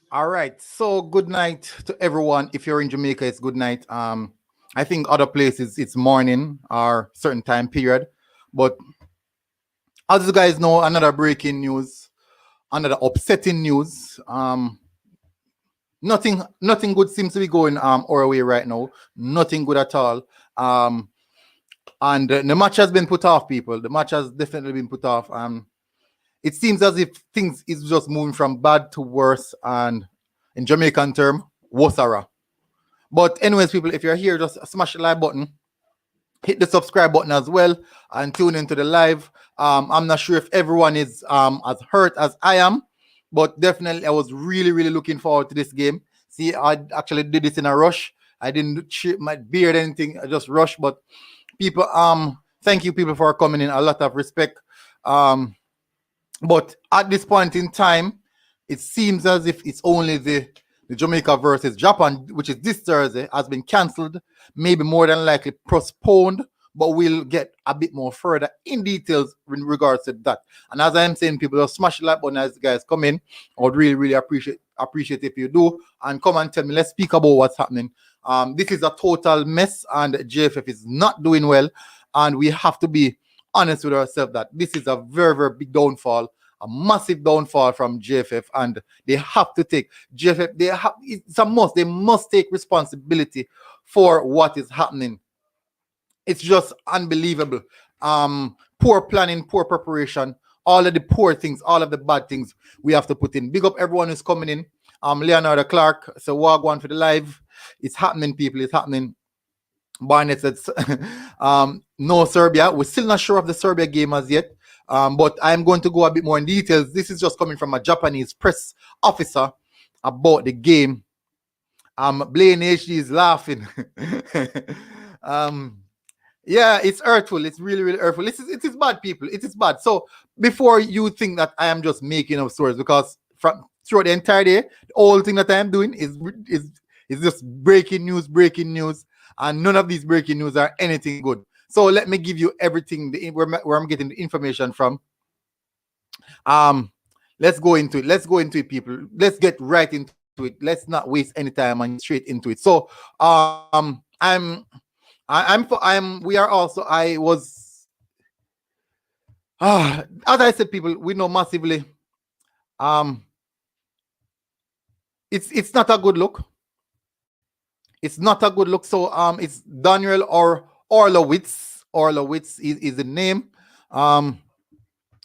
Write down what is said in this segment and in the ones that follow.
All right. So good night to everyone. If you're in Jamaica, it's good night. I think other places it's morning or certain time period. But as you guys know, another breaking news, another upsetting news. Nothing good seems to be going our way right now. Nothing good at all. Um, and the match has been put off, people. The match has definitely been put off. It seems as if things is just moving from bad to worse, and in Jamaican term, worse. But anyways, people, if you're here, just smash the like button, hit the subscribe button as well, and tune into the live. I'm not sure if everyone is as hurt as I am, but definitely I was really looking forward to this game. See, I actually did this in a rush. I didn't shave my beard or anything. I just rushed. But people, thank you people for coming in. A lot of respect. But at this point in time, it seems as if it's only the Jamaica versus Japan, which is this Thursday, has been cancelled, maybe more than likely postponed, but we'll get a bit more further in details in regards to that. And as I'm saying, people, just smash the like button as you guys come in. I would really appreciate if you do, and come and tell me. Let's speak about what's happening. This is a total mess, and JFF is not doing well, and we have to be honest with ourselves that this is a very big downfall, a massive downfall from JFF, and they have to take JFF. It's a must. They must take responsibility for what is happening. It's just unbelievable. Poor planning, poor preparation, all of the poor things, all of the bad things we have to put in. Big up everyone who's coming in. Leonardo Clark, so Wagwan for the live. It's happening, people. It's happening. Barnett said, no Serbia. We're still not sure of the Serbia game as yet. But I'm going to go a bit more in details. This is just coming from a Japanese press officer about the game. Blaine HD is laughing. Yeah, it's hurtful. It's really hurtful. It is bad, people. It is bad. So before you think that I am just making up stories, because throughout the entire day, the whole thing that I am doing is just breaking news, and none of these breaking news are anything good. So let me give you everything where I'm getting the information from. Let's go into it, people. Let's get right into it. Let's not waste any time and straight into it. So we are also, I was as I said, people, we know massively it's not a good look. It's not a good look. So it's Daniel Orlowitz. Orlowitz is the name.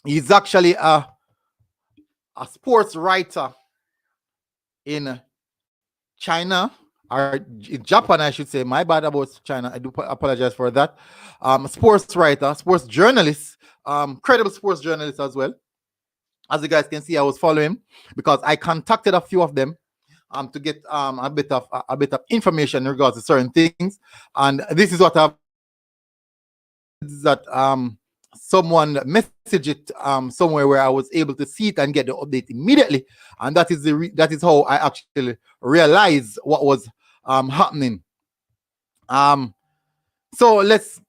He's actually a sports writer in China, or Japan, I should say. My bad about China. I do apologize for that. Sports writer, sports journalist, credible sports journalist as well. As you guys can see, I was following because I contacted a few of them to get a bit of information in regards to certain things. And this is what I've that someone messaged it somewhere where I was able to see it and get the update immediately. And that is how I actually realized what was happening. So let's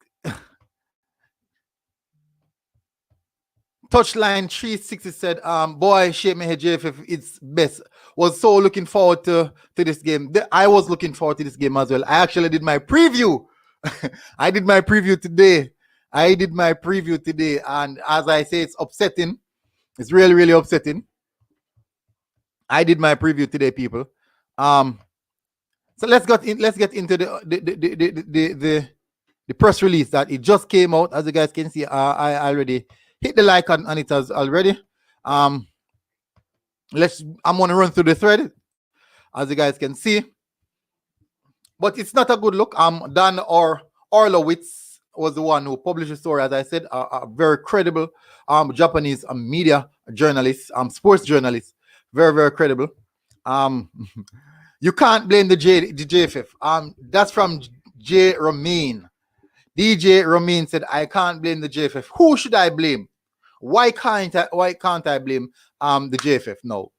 Touchline 360 said, boy, shake my head, JFF, it's best. Was so looking forward to this game. I was looking forward to this game as well. I actually did my preview. I did my preview today. And as I say, it's upsetting. It's really upsetting. I did my preview today, people. So let's get into the press release that it just came out. As you guys can see, I already hit the like on it as already. I'm gonna run through the thread, as you guys can see. But it's not a good look. Dan Orlowitz was the one who published the story, as I said, a very credible Japanese media journalist, sports journalist, very credible. You can't blame the JFF. That's from J. Romain. DJ Romain said, I can't blame the JFF. Who should I blame? Why can't I blame the JFF? No.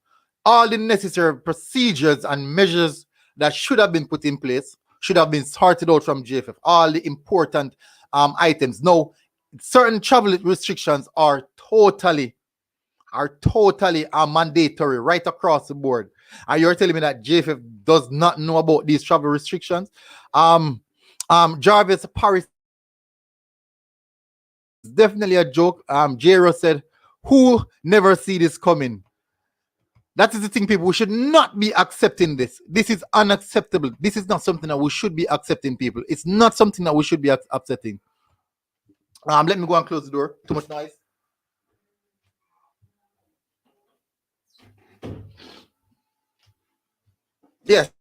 All the necessary procedures and measures that should have been put in place should have been sorted out from JFF. All the important items. No, certain travel restrictions are totally are totally mandatory right across the board. And you're telling me that JFF does not know about these travel restrictions? Jarvis Paris is definitely a joke. Jero said, who never see this coming? That is the thing, people. We should not be accepting this. This is unacceptable. This is not something that we should be accepting, people. It's not something that we should be accepting. Let me go and close the door. Too much noise. Yes.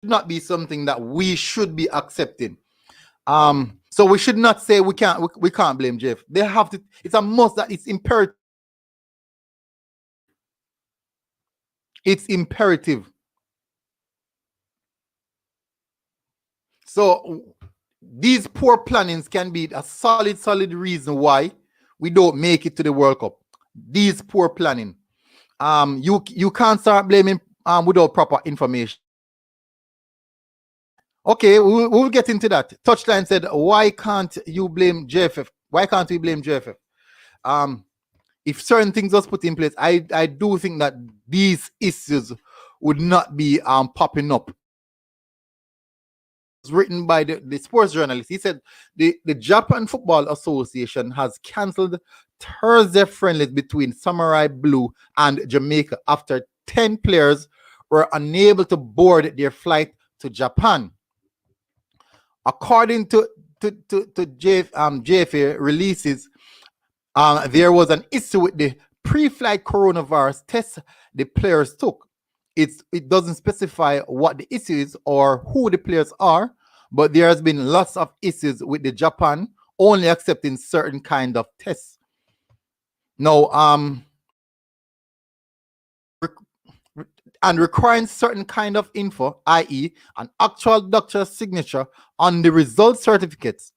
Not be something that we should be accepting. So we should not say we can't blame Jeff. They have to. It's a must that it's imperative. It's imperative. So these poor plannings can be a solid reason why we don't make it to the World Cup. These poor planning. You can't start blaming without proper information. Okay, we'll get into that. Touchline said, why can't you blame JFF? Why can't we blame JFF? If certain things was put in place, I do think that these issues would not be popping up. It's written by the sports journalist. He said the Japan Football Association has cancelled Thursday friendlies between Samurai Blue and Jamaica after 10 players were unable to board their flight to Japan. According to JFA releases, there was an issue with the pre-flight coronavirus test the players took. It doesn't specify what the issue is or who the players are, but there has been lots of issues with the Japan only accepting certain kind of tests. Now, and requiring certain kind of info, i.e. an actual doctor's signature on the result certificates.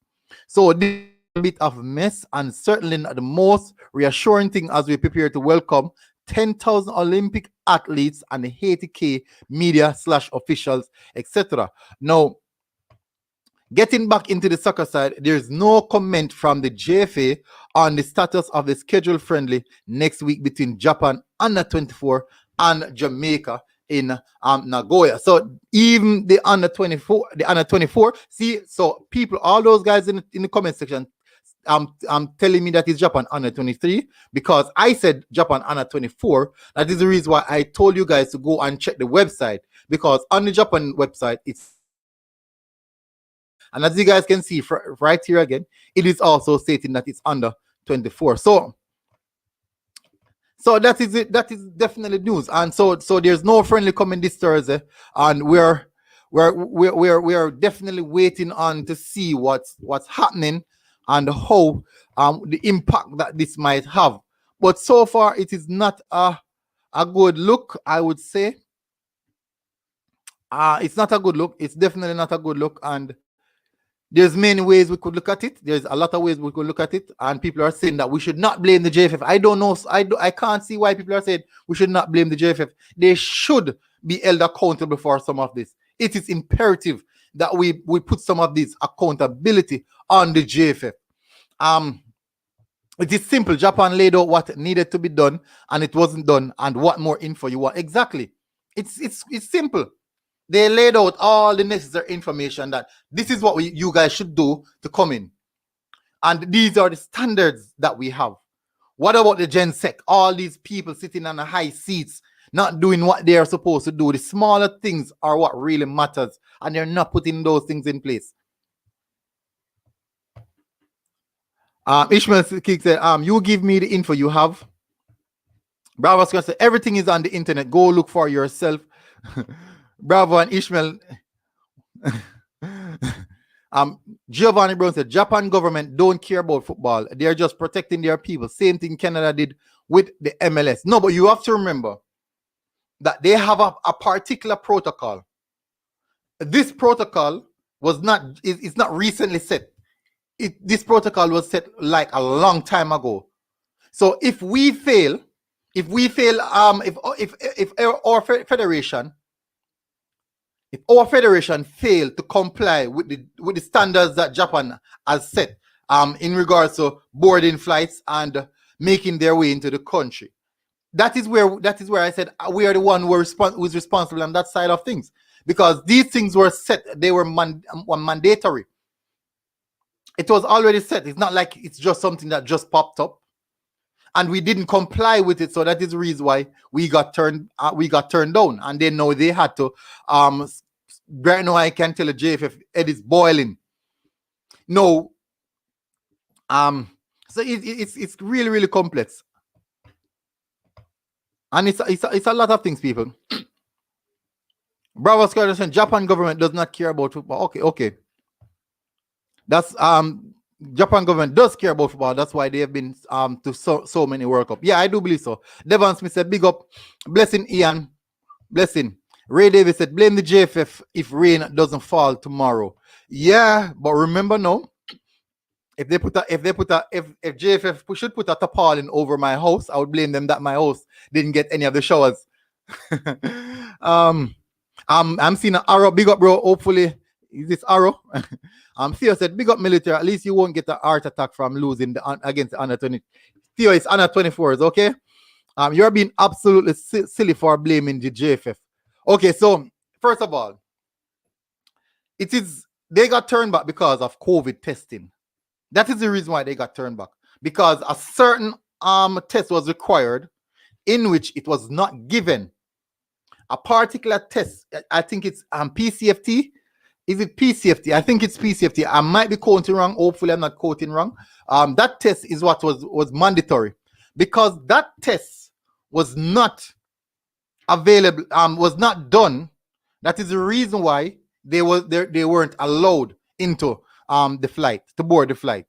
So this is a bit of mess, and certainly not the most reassuring thing as we prepare to welcome 10,000 Olympic athletes and 80K media / officials, etc. Now, getting back into the soccer side, there's no comment from the JFA on the status of the scheduled friendly next week between Japan under 24 and Jamaica in Nagoya. So even the under 24, see, so people, all those guys in the comment section, telling me that it's Japan under 23 because I said Japan under 24. That is the reason why I told you guys to go and check the website, because on the Japan website it's, and as you guys can see right here again, it is also stating that it's under 24. So that is it. That is definitely news. And so there's no friendly coming this Thursday, and we're definitely waiting on to see what's happening and how the impact that this might have. But so far, it is not a good look, I would say. It's not a good look. It's definitely not a good look, and there's many ways we could look at it. There's a lot of ways we could look at it, and people are saying that we should not blame the JFF. I don't know. I can't see why people are saying we should not blame the JFF. They should be held accountable for some of this. It is imperative that we put some of this accountability on the JFF. It is simple. Japan laid out what needed to be done, and it wasn't done. And what more info you want? Exactly. It's simple. They laid out all the necessary information that this is what you guys should do to come in. And these are the standards that we have. What about the Gen Sec? All these people sitting on the high seats, not doing what they are supposed to do. The smaller things are what really matters, and they're not putting those things in place. Ishmael Kick said, you give me the info you have. Bravo said, everything is on the internet. Go look for yourself. Bravo and Ishmael. Giovanni Brown said, Japan government don't care about football. They're just protecting their people. Same thing Canada did with the MLS. No, but you have to remember that they have a particular protocol. This protocol was not, it's not recently set. This protocol was set like a long time ago. So if we fail, if our federation fail to comply with the standards that Japan has set in regards to boarding flights and making their way into the country. That is where I said we are the one who's responsible on that side of things, because these things were set. They were mandatory. It was already set. It's not like it's just something that just popped up, and we didn't comply with it. So that is the reason why we got turned down, and they know they had to. Right now, I can tell the JFF head is boiling. No. So it's really, really complex. And it's a lot of things, people. Bravo Squad saying Japan government does not care about football. Okay. That's Japan government does care about football. That's why they have been to so many World Cup. Yeah, I do believe so. Devon Smith said, big up, blessing Ian, blessing. Ray Davis said, blame the JFF if rain doesn't fall tomorrow. Yeah, but remember now, if JFF should put a tarpaulin over my house, I would blame them that my house didn't get any of the showers. I'm seeing an arrow. Big up, bro. Hopefully, is this arrow? Theo said, big up military. At least you won't get a heart attack from losing against the under 20. Theo, it's under 24s, okay? You're being absolutely silly for blaming the JFF. Okay, so first of all, they got turned back because of COVID testing. That is the reason why they got turned back, because a certain test was required in which it was not given. A particular test, I think it's PCFT. Is it PCFT? I think it's PCFT. I might be quoting wrong. Hopefully, I'm not quoting wrong. That test is what was mandatory, because that test was not available, was not done. That is the reason why they weren't allowed into the flight, to board the flight.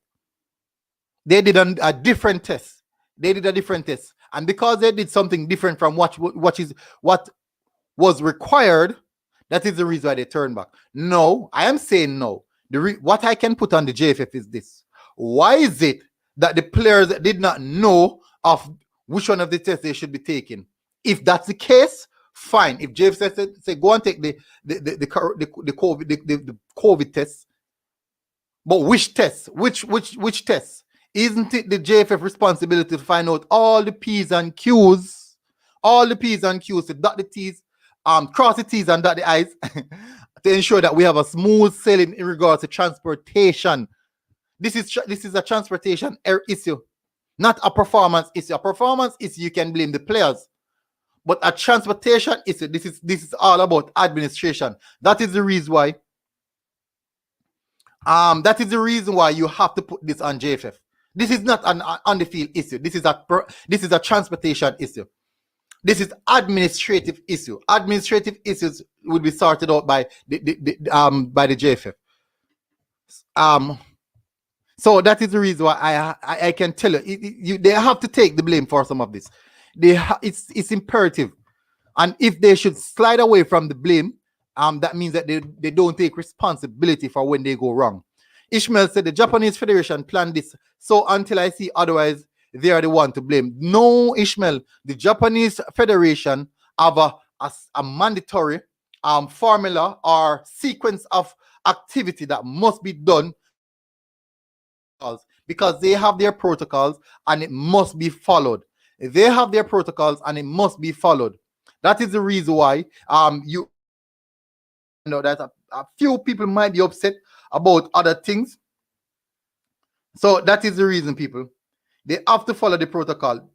They did a different test. And because they did something different from what was required, that is the reason why they turned back. No, I am saying no. What I can put on the JFF is this: why is it that the players did not know of which one of the tests they should be taking? If that's the case, fine. If JFF say go and take the COVID test, but which test? Which test? Isn't it the JFF responsibility to find out all the P's and Q's, to dot the T's, cross the T's and dot the I's, to ensure that we have a smooth sailing in regards to transportation? This is a transportation issue, not a performance issue. A performance issue, you can blame the players, but a transportation issue, this is all about administration. That is the reason why. That is the reason why you have to put this on JFF. This is not an on the field issue. This is a transportation issue. This is administrative issue. Administrative issues will be sorted out by the JFF. So that is the reason why I can tell you, they have to take the blame for some of this. It's imperative, and if they should slide away from the blame, that means that they don't take responsibility for when they go wrong. Ishmael said the Japanese Federation planned this, so until I see otherwise, they are the one to blame. No, Ishmael, the Japanese Federation have a mandatory formula or sequence of activity that must be done, because they have their protocols and it must be followed. They have their protocols and it must be followed. That is the reason why you know that a few people might be upset about other things. So that is the reason, people. They have to follow the protocol.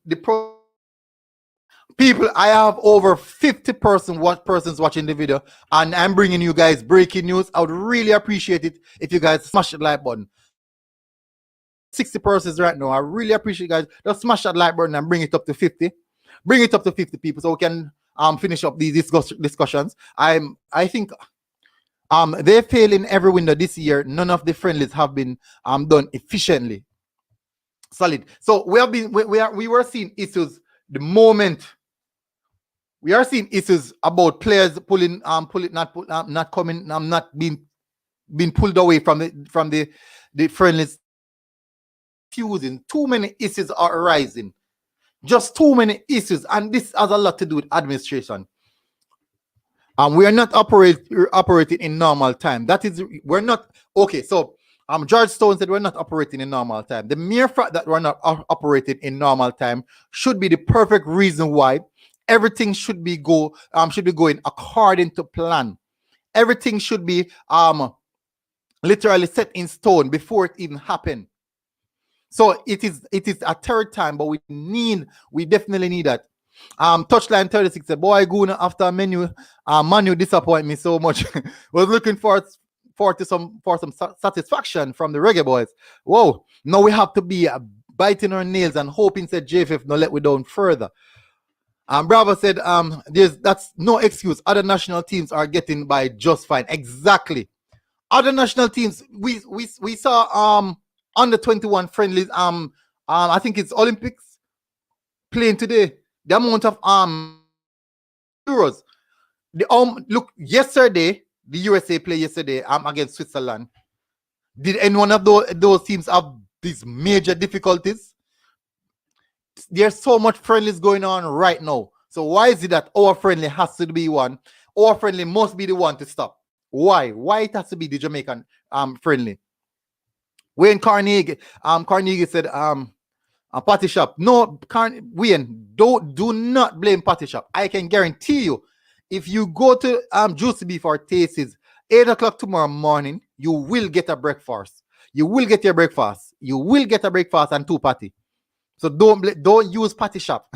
People, I have over 50 persons watching the video, and I'm bringing you guys breaking news. I would really appreciate it if you guys smash the like button. 60 persons right now. I really appreciate you guys. Just smash that like button and bring it up to 50. Bring it up to 50 people so we can finish up these discussions. I think they failed in every window this year. None of the friendlies have been done efficiently. Solid. So we were seeing issues the moment. We are seeing issues about players not coming, not being pulled away from the friendlies. Fusing. Too many issues are arising. Just too many issues, and this has a lot to do with administration. We are not operating in normal time. We're not okay. So George Stone said we're not operating in normal time. The mere fact that we're not operating in normal time should be the perfect reason why everything should be going according to plan. Everything should be literally set in stone before it even happened. So it is a third time, but we definitely need that. Touchline 36 said, boy, Guna after Manu disappoint me so much. Was looking for some satisfaction from the Reggae Boyz. Whoa, now we have to be biting our nails and hoping said JFF no let we down further. Bravo said, that's no excuse. Other national teams are getting by just fine. Exactly. Other national teams, we saw under 21 friendlies. I think it's Olympics playing today. The amount of euros. Look, yesterday, the USA played yesterday against Switzerland. Did any one of those teams have these major difficulties? There's so much friendlies going on right now. So why is it that our friendly has to be one? Our friendly must be the one to stop. Why? Why it has to be the Jamaican friendly? Wayne Carnegie said Patty Shop. No, Wayne, do not blame Patty Shop. I can guarantee you, if you go to Juicy Beef or Tasties 8 o'clock tomorrow morning, you will get a breakfast. You will get your breakfast. You will get a breakfast and 2 patty. So don't use Patty Shop.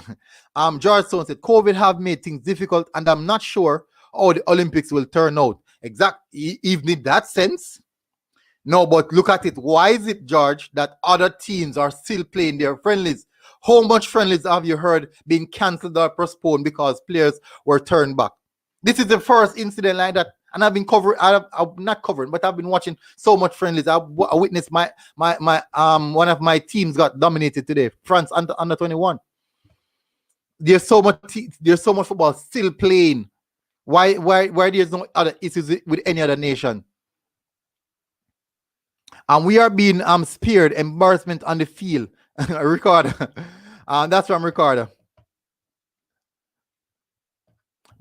George Stone said COVID have made things difficult, and I'm not sure how the Olympics will turn out. Exactly, even in that sense. No, but look at it. Why is it, George, that other teams are still playing their friendlies? How much friendlies have you heard being cancelled or postponed because players were turned back? This is the first incident like that, and I've been covering. I'm not covering, but I've been watching so much friendlies. I witnessed my one of my teams got dominated today. France under 21. There's so much football still playing. Why there's no other issues with any other nation? And we are being spared embarrassment on the field. Ricardo. That's from Ricardo.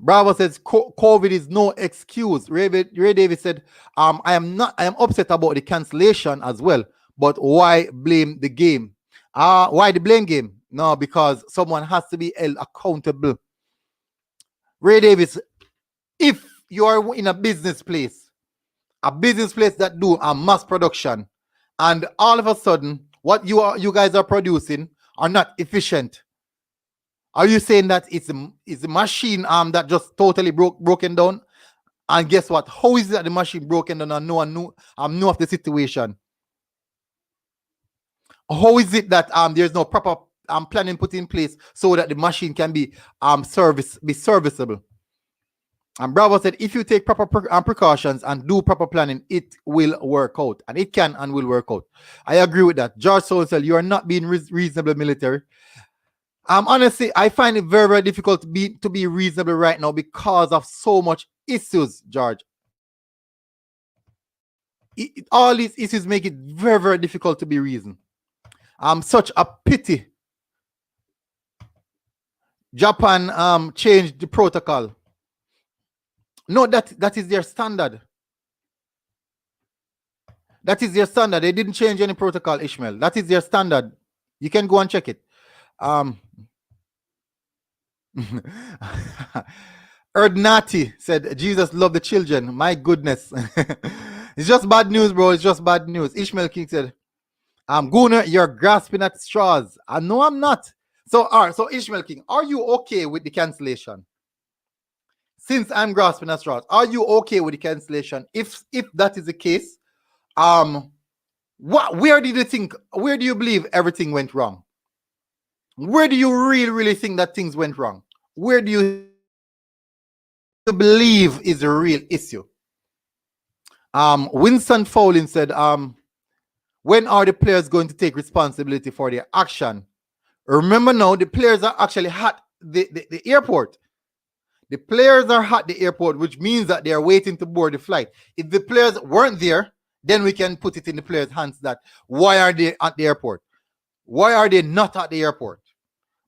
Bravo says COVID is no excuse. Ray Davis said, I am upset about the cancellation as well. But why blame the game? Why the blame game? No, because someone has to be held accountable. Ray Davis, if you are in a business place that do a mass production, and all of a sudden what you guys are producing are not efficient, are you saying that it's a machine that just totally broken down? And guess what? How is it that the machine broken down and no one knew of the situation? How is it that there's no proper planning put in place so that the machine can be serviceable? And Bravo said, if you take proper precautions and do proper planning, it will work out. And it can and will work out. I agree with that. George Solsel, you are not being reasonable military. Honestly, I find it very, very difficult to be reasonable right now because of so much issues, George. All these issues make it very, very difficult to be reasonable. Such a pity. Japan changed the protocol. No, that is their standard. That is their standard. They didn't change any protocol, Ishmael. That is their standard. You can go and check it. Erdnati said, Jesus loved the children. My goodness. It's just bad news, bro. It's just bad news. Ishmael King said, Gunnar, you're grasping at straws. No, I'm not. So, all right. So, Ishmael King, are you okay with the cancellation? Since I'm grasping at straws, are you okay with the cancellation? If that is the case, where do you believe everything went wrong? Where do you really think that things went wrong? Where do you believe is the real issue? Winston Fowling said, when are the players going to take responsibility for their action? Remember now, the players are actually at the airport. The players are at the airport, which means that they are waiting to board the flight. If the players weren't there, then we can put it in the players' hands that why are they at the airport? Why are they not at the airport?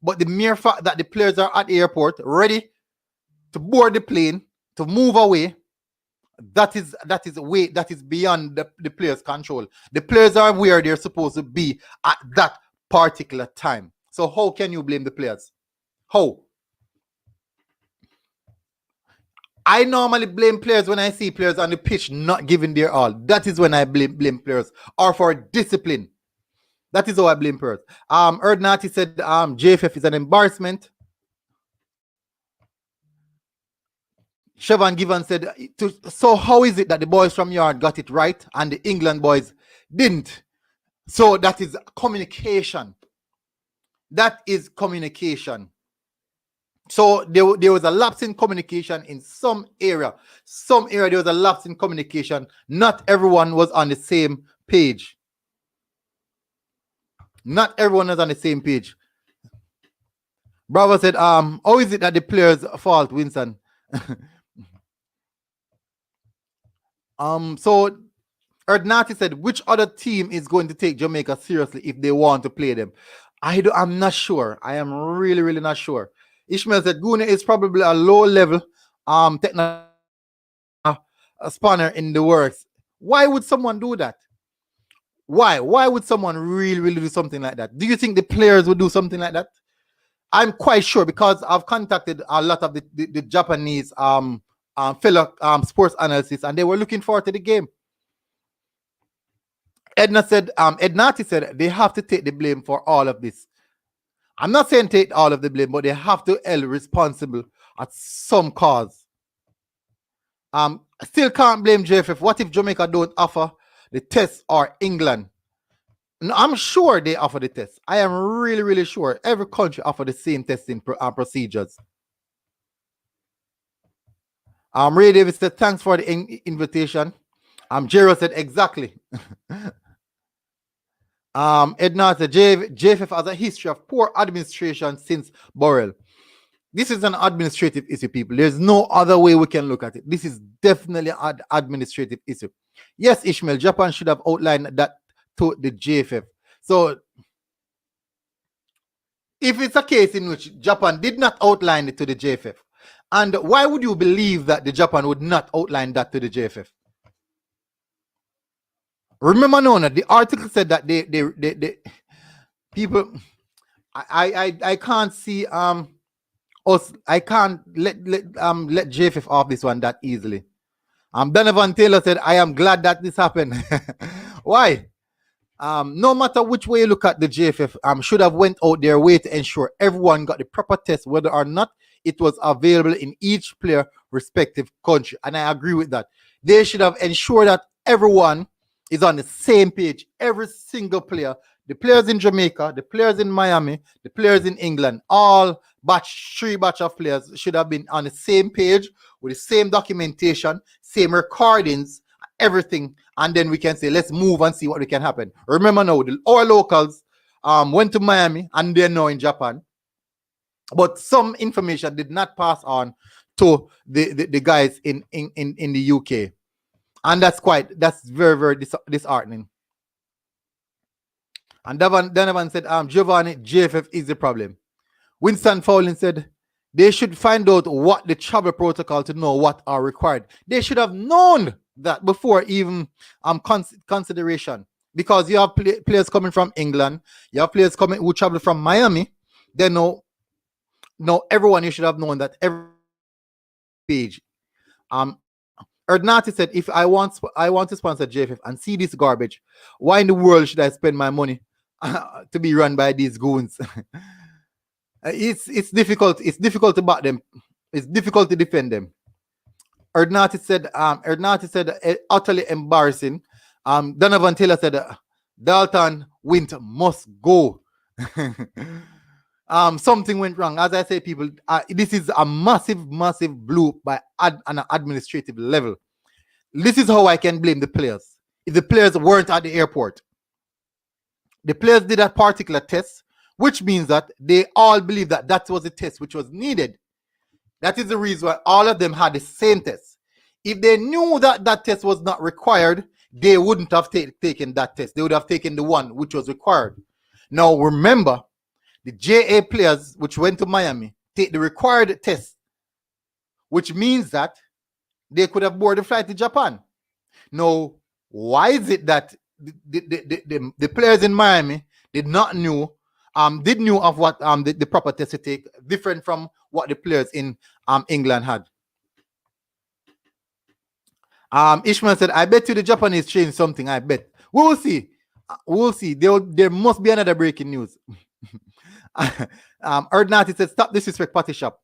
But the mere fact that the players are at the airport, ready to board the plane, to move away, that is beyond the players' control. The players are where they're supposed to be at that particular time. So how can you blame the players? How? I normally blame players when I see players on the pitch not giving their all. That is when I blame players, or for discipline. That is how I blame players. Erdnati said JFF is an embarrassment. Siobhan Given said, so how is it that the boys from Yard got it right and the England boys didn't? So that is communication. That is communication. So there was a lapse in communication in some area. Some area there was a lapse in communication. Not everyone was on the same page. Not everyone was on the same page. Bravo said, how is it that the players' fault, Winston? So Erdnati said, which other team is going to take Jamaica seriously if they want to play them? I'm not sure. I am really not sure. Ishmael said Gune is probably a low level technical spanner in the works. Why would someone do that? Why would someone really do something like that? Do you think the players would do something like that? I'm quite sure, because I've contacted a lot of the Japanese fellow sports analysts, and they were looking forward to the game. Ednati said they have to take the blame for all of this. I'm not saying take all of the blame, but they have to held responsible at some cause. Still can't blame JFF. What if Jamaica don't offer the test, or England? No, I'm sure they offer the test. I am really sure every country offer the same testing procedures. Ray Davis said, thanks for the invitation. Jero said, exactly. Edna said, JFF has a history of poor administration since Burrell. This is an administrative issue, people. There's no other way we can look at it. This is definitely an administrative issue. Yes, Ishmael, Japan should have outlined that to the JFF. So, if it's a case in which Japan did not outline it to the JFF, and why would you believe that the Japan would not outline that to the JFF? Remember, Nona, the article said that they people, I can't see us. I can't let JFF off this one that easily. Donovan Taylor said, I am glad that this happened. Why? No matter which way you look at the JFF, should have went out their way to ensure everyone got the proper test, whether or not it was available in each player respective country. And I agree with that. They should have ensured that everyone is on the same page. Every single player, the players in Jamaica, the players in Miami, the players in England, all three batch of players should have been on the same page with the same documentation, same recordings, everything. And then we can say, let's move and see what can happen. Remember now, our locals went to Miami and they're now in Japan. But some information did not pass on to the guys in the UK. And that's very disheartening. And Donovan said, Giovanni, JFF is the problem. Winston Fowling said, they should find out what the travel protocol to know what are required. They should have known that before even consideration. Because you have players coming from England, you have players coming who travel from Miami. They know everyone, you should have known that every page. Erdnati said, if I want to sponsor JFF and see this garbage, why in the world should I spend my money to be run by these goons? It's difficult. It's difficult to back them. It's difficult to defend them. Erdnati said, utterly embarrassing. Donovan Taylor said, Dalton Winter must go. Something went wrong. As I say, people, this is a massive bloop by on an administrative level. This is how I can blame the players. If the players weren't at the airport, the players did a particular test, which means that they all believe that that was the test which was needed. That is the reason why all of them had the same test. If they knew that that test was not required, they wouldn't have taken that test. They would have taken the one which was required. Now, remember, the JA players which went to Miami take the required test, which means that they could have boarded the flight to Japan. Now, why is it that the players in Miami did knew of what the proper test to take, different from what the players in England had? Ishmael said, I bet you the Japanese changed something. I bet. We will see. We'll see. There must be another breaking news. Erdnati said, stop disrespect Patty Shop.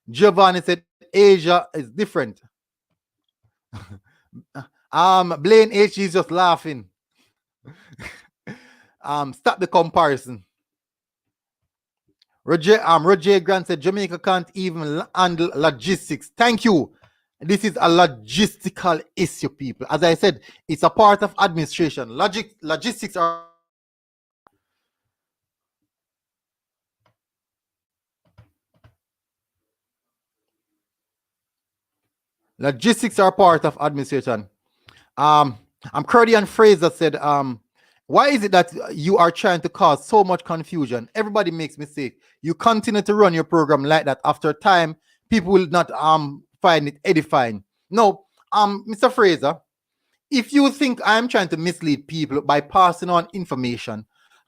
Giovanni said, Asia is different. Blaine H is just laughing. Stop the comparison. Roger Grant said, Jamaica can't even handle logistics. Thank you. This is a logistical issue, people. As I said, it's a part of administration. Logistics are part of administration. Curdian Fraser said, why is it that you are trying to cause so much confusion? Everybody makes mistakes. You continue to run your program like that. After time, people will not find it edifying. No, Mr. Fraser, if you think I'm trying to mislead people by passing on information,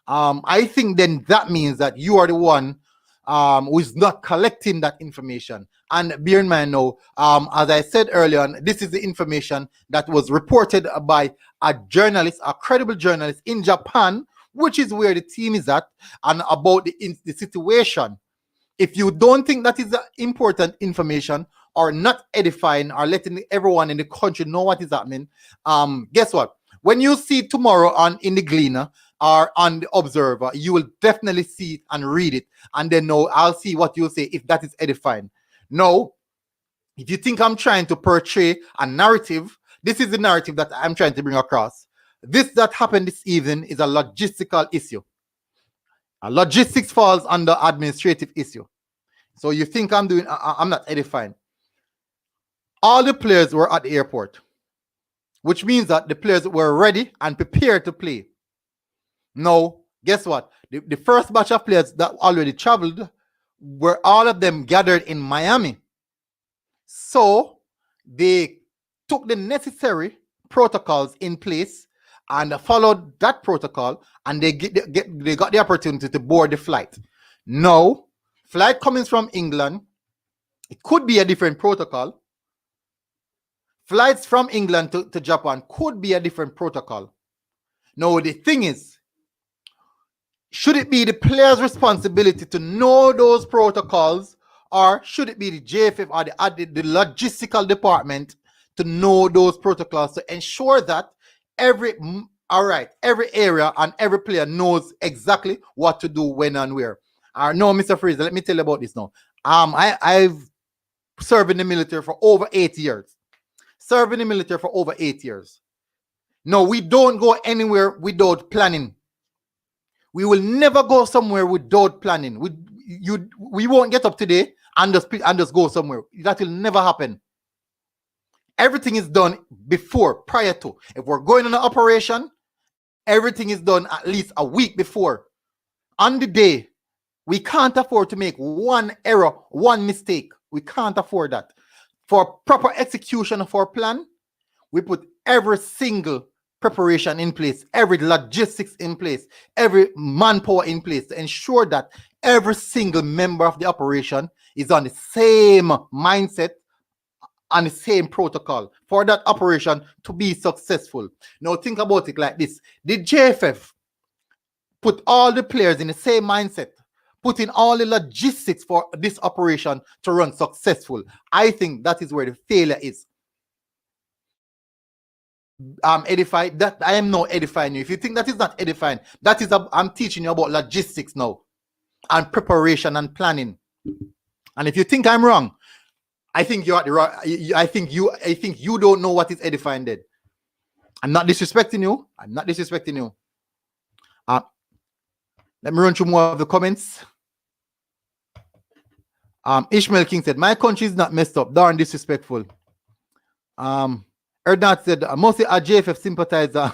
I think then that means that you are the one who is not collecting that information. And bear in mind now, as I said earlier on, this is the information that was reported by a journalist, a credible journalist in Japan, which is where the team is at, and about the situation. If you don't think that is important information or not edifying or letting everyone in the country know what is happening, guess what? When you see tomorrow in the Gleaner or on the Observer, you will definitely see it and read it, and then know I'll see what you'll say if that is edifying. No, if you think I'm trying to portray a narrative, this is the narrative that I'm trying to bring across. This that happened this evening is a logistical issue. Logistics falls under administrative issue. So you think I'm not edifying. All the players were at the airport, which means that the players were ready and prepared to play. Now, guess what? The first batch of players that already traveled were all of them gathered in Miami. So they took the necessary protocols in place and followed that protocol, and they got the opportunity to board the flight. Now, flight coming from England, it could be a different protocol. Flights from England to Japan could be a different protocol. Now, the thing is, should it be the player's responsibility to know those protocols, or should it be the JFF or the logistical department to know those protocols to ensure that every area and every player knows exactly what to do when and where? No, Mr. Fraser, let me tell you about this now. I've served in the military for over 8 years. No, we don't go anywhere without planning. We will never go somewhere without planning. We won't get up today and just go somewhere. That will never happen. Everything is done prior to. If we're going on an operation, everything is done at least a week before. On the day, we can't afford to make one error, one mistake. We can't afford that. For proper execution of our plan, we put every single preparation in place, every logistics in place, every manpower in place to ensure that every single member of the operation is on the same mindset and the same protocol for that operation to be successful. Now think about it like this. The JFF put all the players in the same mindset, put in all the logistics for this operation to run successful. I think that is where the failure is. Edified, that I am not edifying you. If you think that is not edifying, that is I'm teaching you about logistics now and preparation and planning. And if you think I'm wrong, I think you're at the wrong. I think you don't know what is edifying. Then I'm not disrespecting you. Let me run through more of the comments. Ishmael King said, my country is not messed up. Darn disrespectful. Erdnat said, mostly a JFF sympathizer.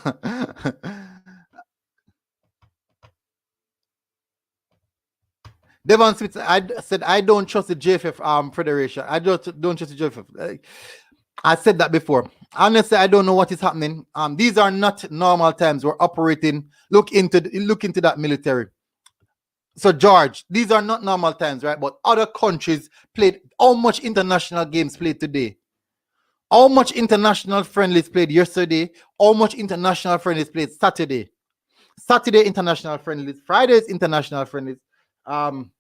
Devon Smith said, I don't trust the JFF Federation. I don't trust the JFF. I said that before. Honestly, I don't know what is happening. These are not normal times. We're operating. Look into that military. So George, these are not normal times, right? But other countries played. How much international games played today? How much international friendlies played yesterday? How much international friendlies played Saturday? Saturday international friendlies, Fridays international friendlies. Um,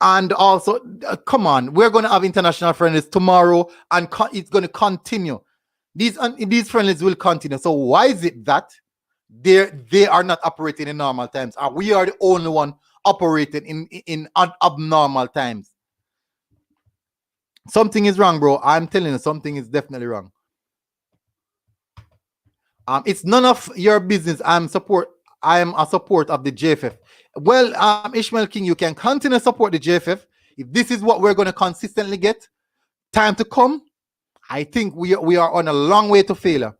and also, come on, we're going to have international friendlies tomorrow, and it's going to continue. These friendlies will continue. So why is it that they are not operating in normal times, and we are the only one operating in abnormal times? Something is wrong, bro. I'm telling you, something is definitely wrong. It's none of your business. I am a support of the JFF. Well, Ishmael King, you can continue to support the JFF. If this is what we're going to consistently get, time to come, I think we are on a long way to failure.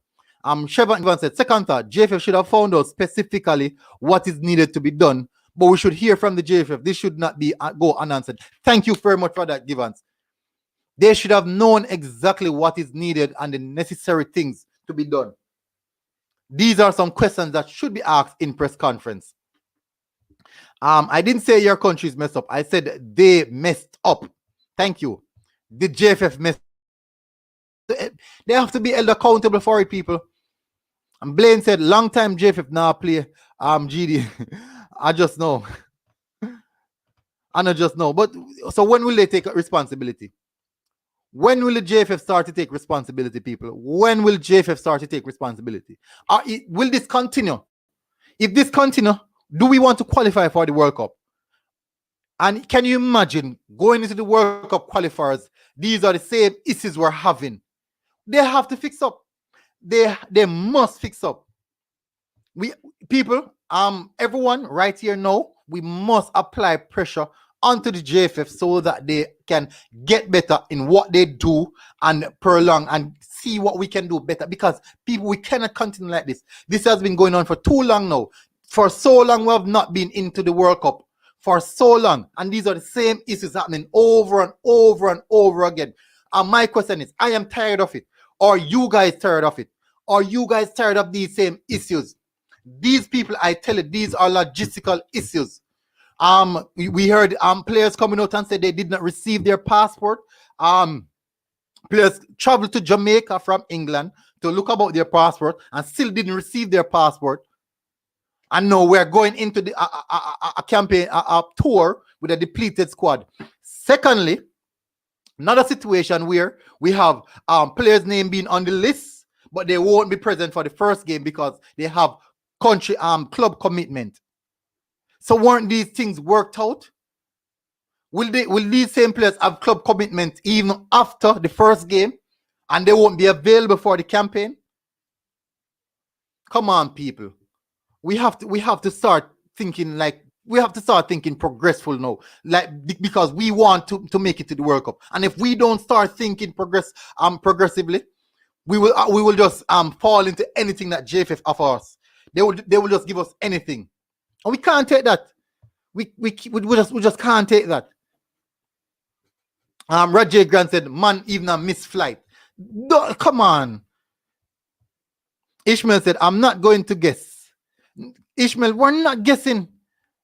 Chevron Evans said, second thought, JFF should have found out specifically what is needed to be done, but we should hear from the JFF. This should not be go unanswered. Thank you very much for that, Givans. They should have known exactly what is needed and the necessary things to be done. These are some questions that should be asked in press conference. I didn't say your country's messed up. I said they messed up. Thank you. The JFF messed up. They have to be held accountable for it, people. And Blaine said, long time JFF now play GD. I just know. I don't just know. But so when will they take responsibility? When will the JFF start to take responsibility, people? When will JFF start to take responsibility? Will this continue? If this continue, do we want to qualify for the World Cup? And can you imagine going into the World Cup qualifiers? These are the same issues we're having. They have to fix up. They must fix up. Everyone right here now, we must apply pressure onto the JFF so that they can get better in what they do and prolong and see what we can do better, because people, we cannot continue like this. This has been going on for too long now. For so long we have not been into the World Cup, for so long, and these are the same issues happening over and over and over again. And my question is, I am tired of it. Are you guys tired of it? Are you guys tired of these same issues? These people, I tell you, these are logistical issues. We heard players coming out and said they did not receive their passport. Players traveled to Jamaica from England to look about their passport and still didn't receive their passport. And now we're going into the a campaign, a tour with a depleted squad. Secondly, another situation where we have players' name being on the list, but they won't be present for the first game because they have country club commitment. So weren't these things worked out? Will these same players have club commitment even after the first game, and they won't be available for the campaign? Come on, people. We have to start thinking progressful now, like, because we want to make it to the World Cup. And if we don't start thinking progressively, we will just fall into anything that JFF offers. They will just give us anything. And we can't take that. We just can't take that. Roger Grant said, man, even a missed flight. No, come on. Ishmael said, I'm not going to guess. Ishmael, we're not guessing.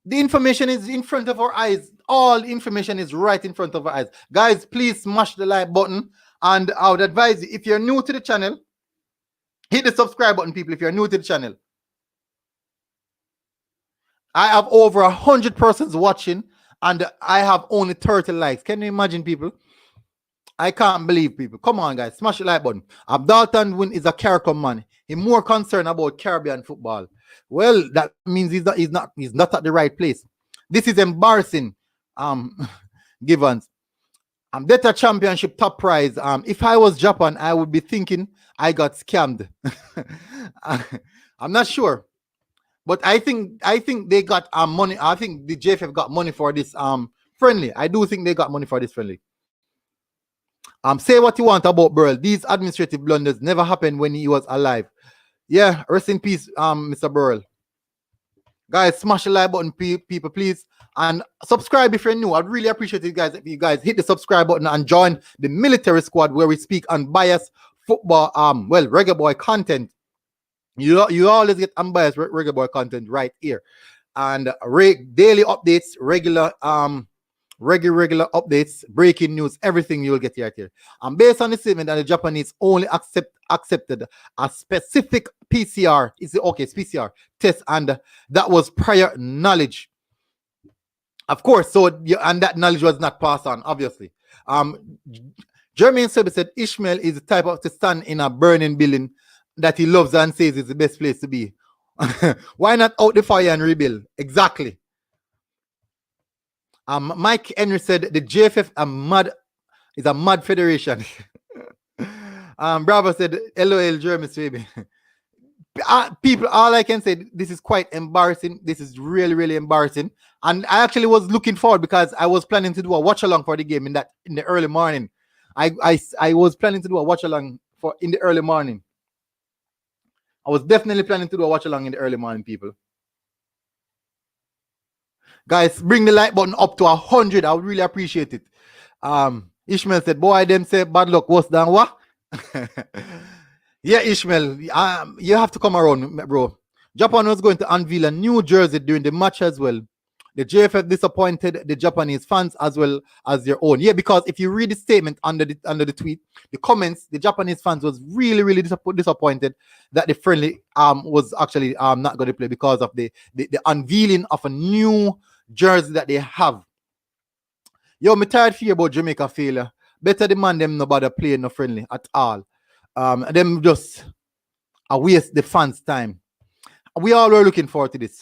The information is in front of our eyes. All information is right in front of our eyes. Guys, please smash the like button. And I would advise you, if you're new to the channel, hit the subscribe button, people, if you're new to the channel. I have over 100 persons watching, and I have only 30 likes. Can you imagine, people? I can't believe, people. Come on, guys. Smash the like button. Dalton Wynn is a CARICOM man. He's more concerned about Caribbean football. Well, that means he's not at the right place. This is embarrassing. Givens. Data championship top prize. If I was Japan, I would be thinking I got scammed. I'm not sure. But I think they got money. I think the JFF got money for this friendly. I do think they got money for this friendly. Say what you want about Burrell. These administrative blunders never happened when he was alive. Yeah, rest in peace, Mr. Burrell. Guys, smash the like button, people, please. And subscribe if you're new. I'd really appreciate it, guys, if you guys hit the subscribe button and join the military squad where we speak unbiased football, reggae boy content. You always get unbiased reggae boy content right here. And daily updates, regular updates, breaking news, everything you'll get right here. And based on the statement that the Japanese only accepted a specific PCR, it's PCR test, and that was prior knowledge. Of course, so and that knowledge was not passed on, obviously. Jermaine Sebi said Ishmael is the type of to stand in a burning building that he loves and says is the best place to be. Why not out the fire and rebuild? Exactly. Mike Henry said the JFF is a mad federation. Bravo said LOL Jeremy baby. People, all I can say, this is quite embarrassing. This is really, really embarrassing. And I actually was looking forward because I was planning to do a watch along for the game in the early morning. I was planning to do a watch along in the early morning. I was definitely planning to do a watch along in the early morning, people. Guys, bring the like button up to 100. I would really appreciate it. Ishmael said, boy, them say bad luck worse than what? Yeah, Ishmael, you have to come around, bro. Japan was going to unveil a new jersey during the match as well. The JFF disappointed the Japanese fans as well as their own. Yeah, because if you read the statement under the tweet, the comments, the Japanese fans was really, really disappointed that the friendly was actually not going to play because of the unveiling of a new jersey that they have. Yo, me tired fear about Jamaica failure. Better demand them no bother playing no friendly at all. Them just waste the fans' time. We all were looking forward to this.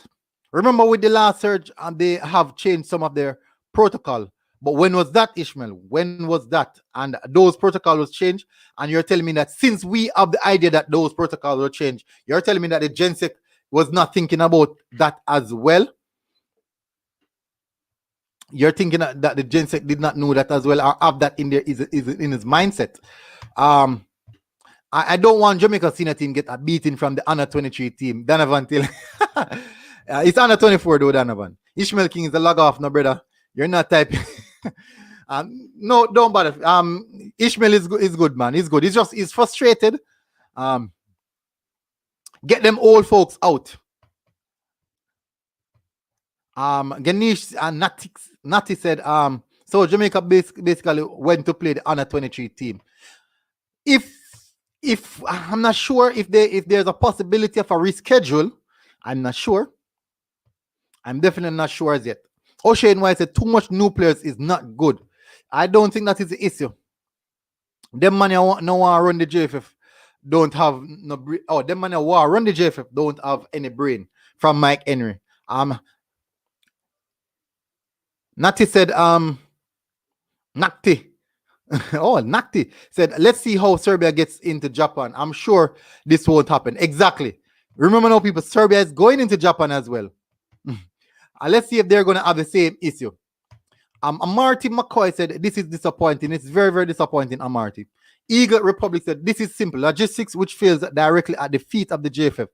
Remember with the last surge, they have changed some of their protocol. But when was that, Ishmael? When was that? And those protocols was changed. And you're telling me that since we have the idea that those protocols were changed, you're telling me that the GenSec was not thinking about that as well? You're thinking that the GenSec did not know that as well, or have that in there is in his mindset. I don't want Jamaica senior team get a beating from the under 23 team. Donovan till it's under 24 though, Donovan. Ishmael King is the log off, no brother. You're not typing. No, don't bother. Ishmael is good, man. He's good. He's frustrated. Get them old folks out. Ganesh and Nati said, so Jamaica basically went to play the under 23 team. If I'm not sure if there's a possibility of a reschedule, I'm not sure. I'm definitely not sure as yet. O'Shane White said too much new players is not good. I don't think that is the issue. Them man no one run the JFF don't have no brain. Oh, them man who run the JFF don't have any brain. From Mike Henry. Nati said Nakti. Oh, Nakti said, let's see how Serbia gets into Japan. I'm sure this won't happen. Exactly. Remember now, people, Serbia is going into Japan as well. Let's see if they're going to have the same issue. Amarty McCoy said, this is disappointing. It's very, very disappointing, Amarty. Eagle Republic said, this is simple. Logistics which fails directly at the feet of the JFF.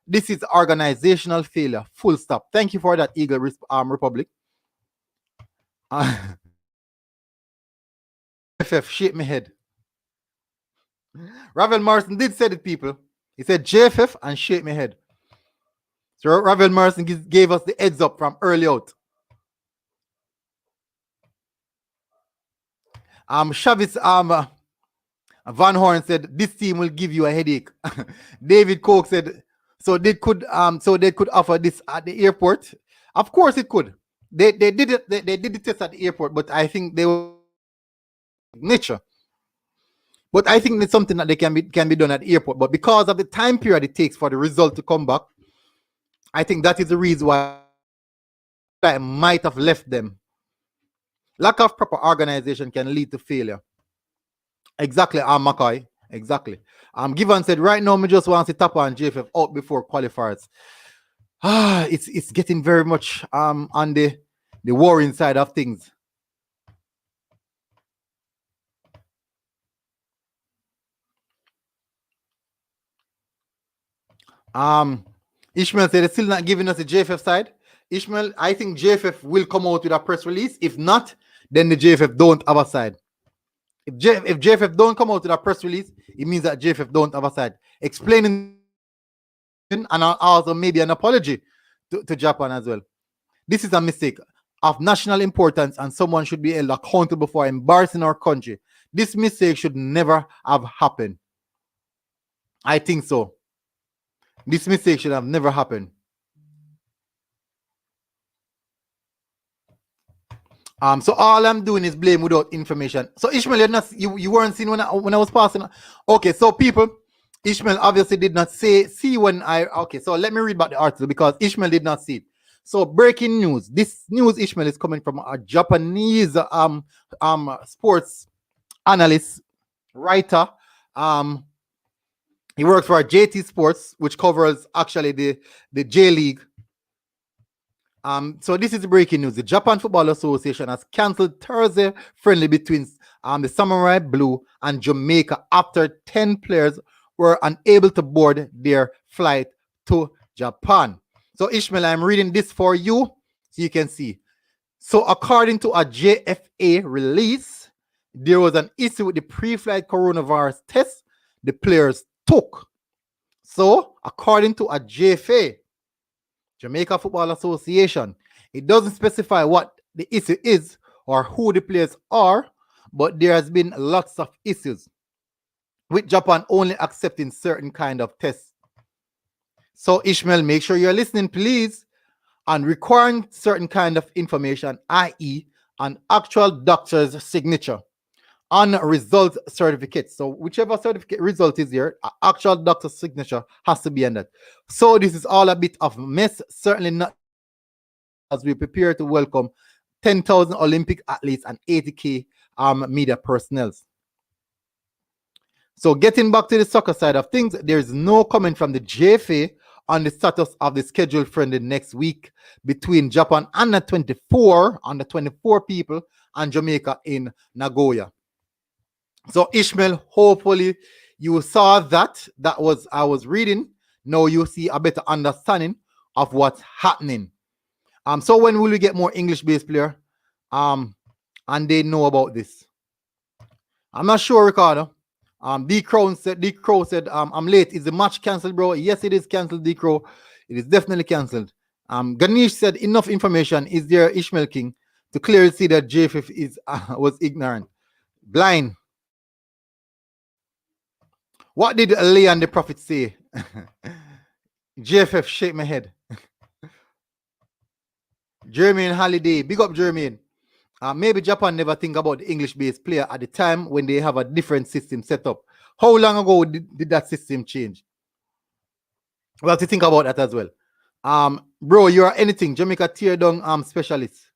This is organizational failure. Full stop. Thank you for that, Eagle Republic. JFF, shake my head. Ravel Morrison did say it, people. He said JFF and shake my head. So Ravel Morrison gave us the heads up from early out. Chavis Van Horn said this team will give you a headache. David Koch said so they could offer this at the airport. Of course it could. They did it. They did the test at the airport, but I think they were nature. But I think it's something that they can be done at the airport. But because of the time period it takes for the result to come back, I think that is the reason why I might have left them. Lack of proper organization can lead to failure. Exactly, McCoy. Exactly. Given said right now, me just want to tap on JFF out before qualifiers. It's getting very much on the worrying side of things. Ishmael said they're still not giving us the JFF side. Ishmael, I think JFF will come out with a press release. If not, then the JFF don't have a side. If JFF don't come out with a press release, it means that JFF don't have a side. Explaining and also maybe an apology to Japan as well. This is a mistake of national importance and someone should be held accountable for embarrassing our country. This mistake should never have happened. I think so. This mistake should have never happened. So all I'm doing is blame without information. So Ishmael, you weren't seen when I was passing. Okay, so people, Ishmael obviously did not see when I. Okay, so let me read about the article because Ishmael did not see it. So breaking news. This news, Ishmael, is coming from a Japanese sports analyst, writer. He works for JT Sports, which covers actually the J League. So this is the breaking news. The Japan Football Association has cancelled Thursday friendly between the Samurai Blue and Jamaica after 10 players were unable to board their flight to Japan. So Ishmael, I'm reading this for you so you can see. So according to a JFA release, there was an issue with the pre-flight coronavirus test the players took. So according to a JFA, Jamaica Football Association, it doesn't specify what the issue is or who the players are, but there has been lots of issues with Japan only accepting certain kind of tests. So Ishmael, make sure you're listening, please, and requiring certain kind of information, i.e. an actual doctor's signature on result certificate. So whichever certificate result is here, actual doctor's signature has to be on that. So this is all a bit of a mess, certainly not as we prepare to welcome 10,000 Olympic athletes and 80K media personnel. So getting back to the soccer side of things, there is no comment from the JFA on the status of the scheduled friendly next week between Japan under 24 people and Jamaica in Nagoya. So Ishmael, hopefully you saw that. I was reading. Now you see a better understanding of what's happening. So when will we get more English-based player? And they know about this. I'm not sure, Ricardo. D Crow said, I'm late. Is the match cancelled, bro? Yes, it is cancelled, D Crow. It is definitely cancelled. Ganesh said, enough information is there, Ishmael King, to clearly see that JFF was ignorant. Blind. What did Leon the Prophet say? JFF, shake my head. Jermaine Holiday, big up Jermaine. Maybe Japan never think about the English-based player at the time when they have a different system set up. How long ago did that system change? We have to think about that as well. Bro, you are anything. Jamaica tear down specialist.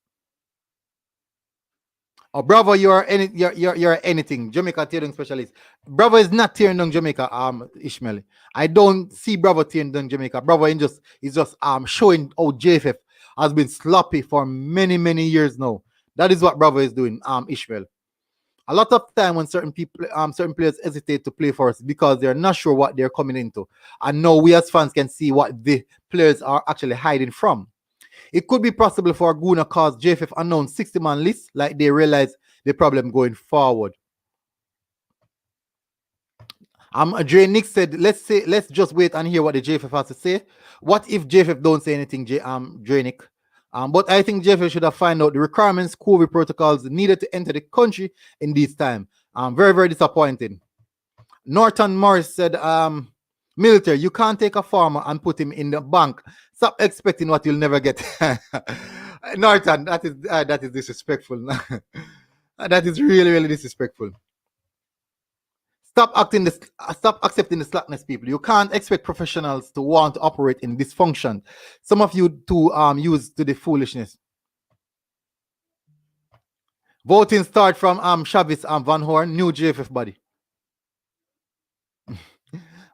Oh, Bravo, you're anything. Jamaica tear down specialist. Bravo is not tearing down Jamaica, Ishmael. I don't see Bravo tearing down Jamaica. Bravo is just showing how JFF has been sloppy for many, many years now. That is what Bravo is doing, Ishmael. A lot of time when certain players hesitate to play for us because they're not sure what they're coming into. And now we as fans can see what the players are actually hiding from. It could be possible for Guna cause JFF announced 60-man list like they realize the problem going forward. Dre Nick said, let's just wait and hear what the JFF has to say. What if JFF don't say anything, Dre Nick? But I think JFF should have found out the requirements, COVID protocols needed to enter the country in this time. Very, very disappointing. Norton Morris said, military, you can't take a farmer and put him in the bank. Stop expecting what you'll never get. Norton, that is disrespectful. That is really, really disrespectful. Stop accepting the slackness, people. You can't expect professionals to want to operate in dysfunction. Some of you too use to the foolishness. Voting start from Chavis and Van Horn, new JFF body.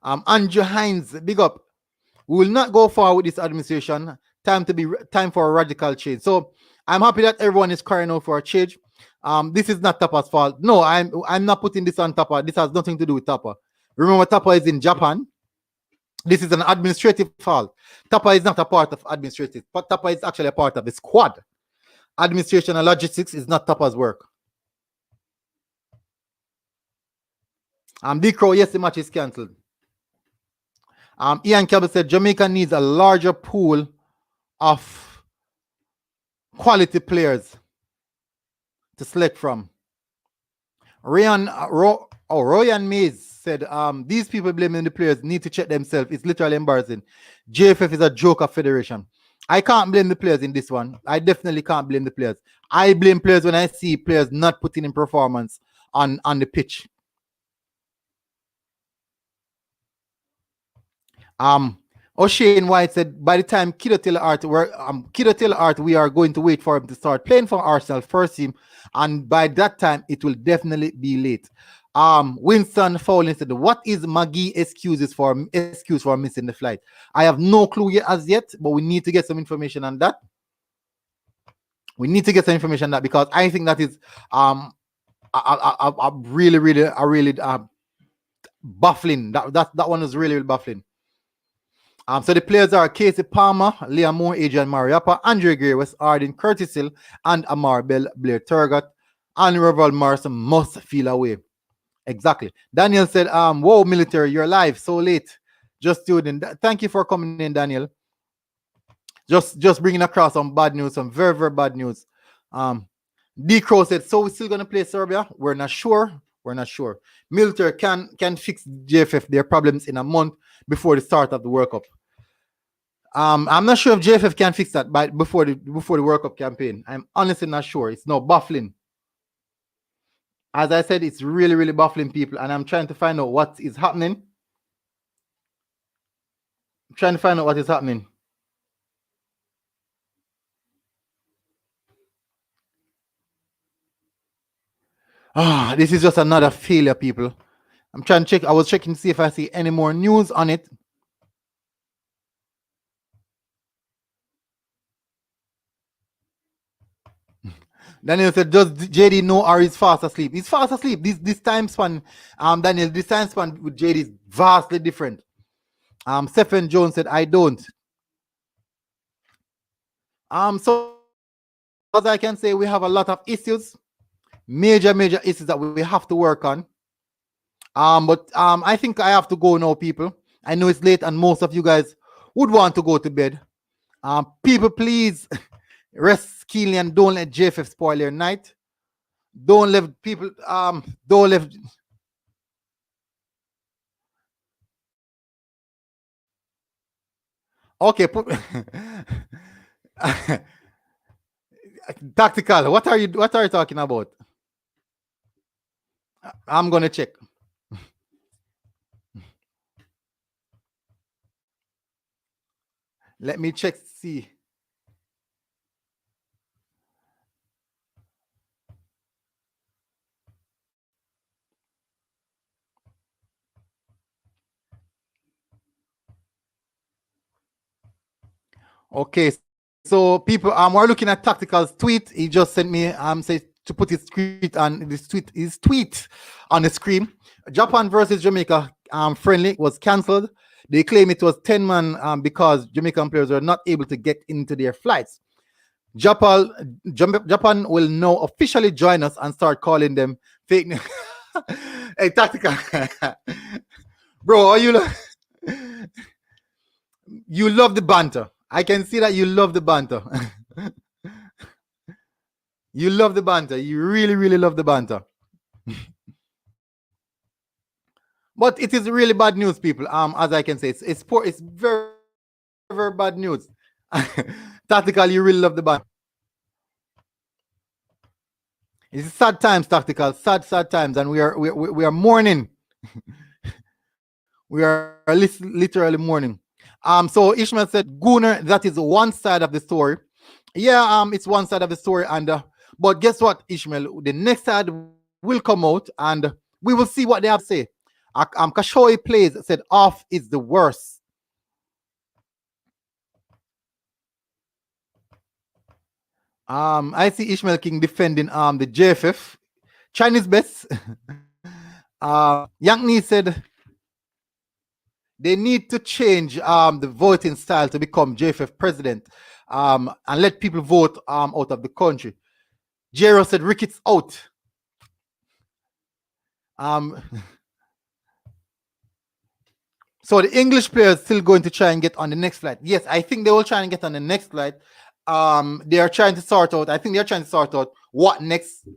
Andrew Hines, big up. We will not go far with this administration. Time for a radical change. So I'm happy that everyone is crying out for a change. This is not Tapa's fault. No, I'm not putting this on Tapa. This has nothing to do with Tapa. Remember, Tapa is in Japan. This is an administrative fault. Tapa is not a part of administrative, but Tapa is actually a part of the squad. Administration and logistics is not Tapa's work. D Crow, yes, the match is cancelled. Ian Campbell said Jamaica needs a larger pool of quality players to select from. Royan Mays said these people blaming the players need to check themselves. It's literally embarrassing. JFF is a joke of federation. I can't blame the players in this one. I definitely can't blame the players. I blame players when I see players not putting in performance on the pitch. O'Shane White said, by the time Kido Taylor Art, we are going to wait for him to start playing for Arsenal first team, and by that time it will definitely be late. Winston Fowling said, what is Maggie excuse for missing the flight? I have no clue yet as yet, but we need to get some information on that. We need to get some information on that, because I think that is a really baffling. That one is really baffling. So the players are Casey Palmer, Liam Moore, Adrian Mariappa, Andre Gray, West Arden, Curtis Hill, and Amar Blair Turgot. And Reval Morrison must feel away. Exactly. Daniel said, whoa, military, you're live so late. Just tuned. Thank you for coming in, Daniel. Just bringing across some bad news, some very, very bad news. D Crow said, so we're still going to play Serbia? We're not sure. We're not sure. Military can fix JFF their problems in a month before the start of the World Cup. I'm not sure if JFF can fix that before the World Cup campaign. I'm honestly not sure. It's no baffling. As I said, it's really, really baffling, people, and I'm trying to find out what is happening. I'm trying to find out what is happening. This is just another failure, people. I'm trying to check. I was checking to see if I see any more news on it. Daniel said, does JD know or is fast asleep? He's fast asleep. This time span, Daniel, this time span with JD is vastly different. Stephen Jones said, I don't. So as I can say, we have a lot of issues, major issues that we have to work on. But I think I have to go now, people. I know it's late and most of you guys would want to go to bed. People, please rest keenly and don't let JFF spoil your night. Don't let people don't let okay, tactical. What are you talking about? I'm gonna check. Let me check, see. Okay, so people, we're looking at Tactical's tweet. He just sent me say to put his tweet on on the screen. Japan versus Jamaica friendly was cancelled. They claim it was 10 man because Jamaican players were not able to get into their flights. Japan will now officially join us and start calling them fake news. Hey, Tactical. Bro, you love the banter. I can see that you love the banter. You love the banter. You really, really love the banter. But it is really bad news, people. As I can say, it's poor. It's very, very bad news. Tactical, you really love the banter. It's sad times, Tactical. Sad times, and we are mourning. We are literally mourning. So Ishmael said, Gunner, that is one side of the story. Yeah, it's one side of the story, and but guess what, Ishmael? The next side will come out, and we will see what they have to say. Kashoy Plays said, off is the worst. I see Ishmael King defending the JFF. Chinese best. Yankney said, they need to change the voting style to become JFF president and let people vote out of the country. Jero said Ricketts out. So the English players still going to try and get on the next flight. Yes, I think they will try and get on the next flight. They are trying to sort out. I think they're trying to sort out what next.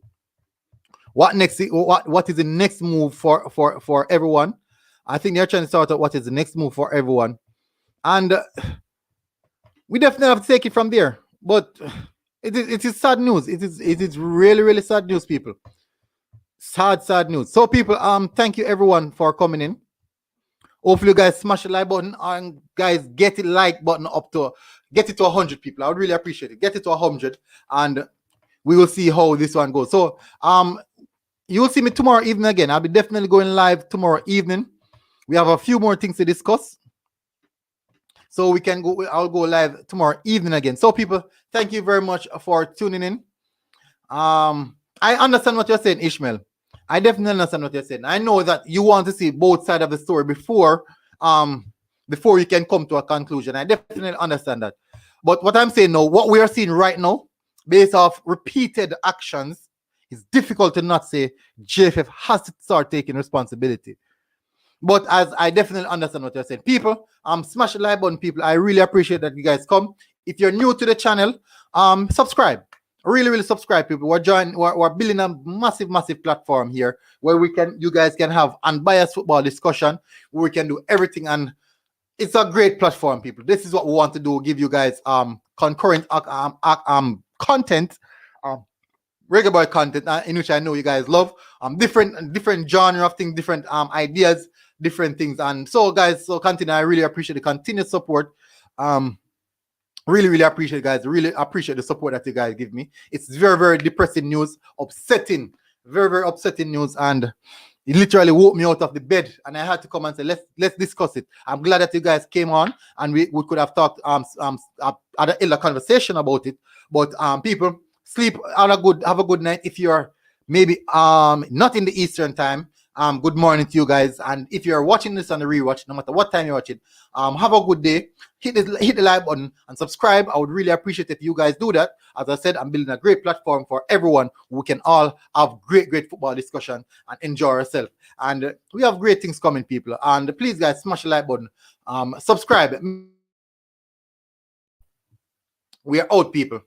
What is the next move for everyone? I think they're trying to sort out what is the next move for everyone, and we definitely have to take it from there. But it is sad news. It is really sad news, people. Sad news. So people, thank you everyone for coming in. Hopefully you guys smash the like button and guys get the like button up to get it to 100 people. I would really appreciate it. Get it to 100 and we will see how this one goes. So you will see me tomorrow evening again. I'll be definitely going live tomorrow evening. We have a few more things to discuss. So we can go, I'll go live tomorrow evening again. So people, thank you very much for tuning in. I understand what you're saying, Ishmael. I definitely understand what you're saying. I know that you want to see both sides of the story before you can come to a conclusion. I definitely understand that. But what I'm saying now, what we are seeing right now, based off repeated actions, it's difficult to not say JFF has to start taking responsibility. But as I definitely understand what you're saying. People, smash the like button, people. I really appreciate that you guys come. If you're new to the channel, subscribe. Really subscribe, people. We're building a massive platform here where you guys can have unbiased football discussion, where we can do everything, and it's a great platform, people. This is what we want to do, give you guys concurrent content, Reggae Boy content, in which I know you guys love, different genre of things, different ideas, different things. And so guys, so continue. I really appreciate the continued support. Really appreciate it, guys. Really appreciate the support that you guys give me. It's very depressing news, upsetting, very upsetting news, and it literally woke me out of the bed, and I had to come and say, let's discuss it. I'm glad that you guys came on, and we could have talked had a conversation about it. But people, sleep, have a good night. If you're maybe not in the Eastern time, good morning to you guys. And if you're watching this on the rewatch, no matter what time you're watching, have a good day. Hit the like button and subscribe. I would really appreciate if you guys do that. As I said, I'm building a great platform for everyone. We can all have great football discussion and enjoy ourselves. And we have great things coming, people. And please, guys, smash the like button. Subscribe. We are out, people.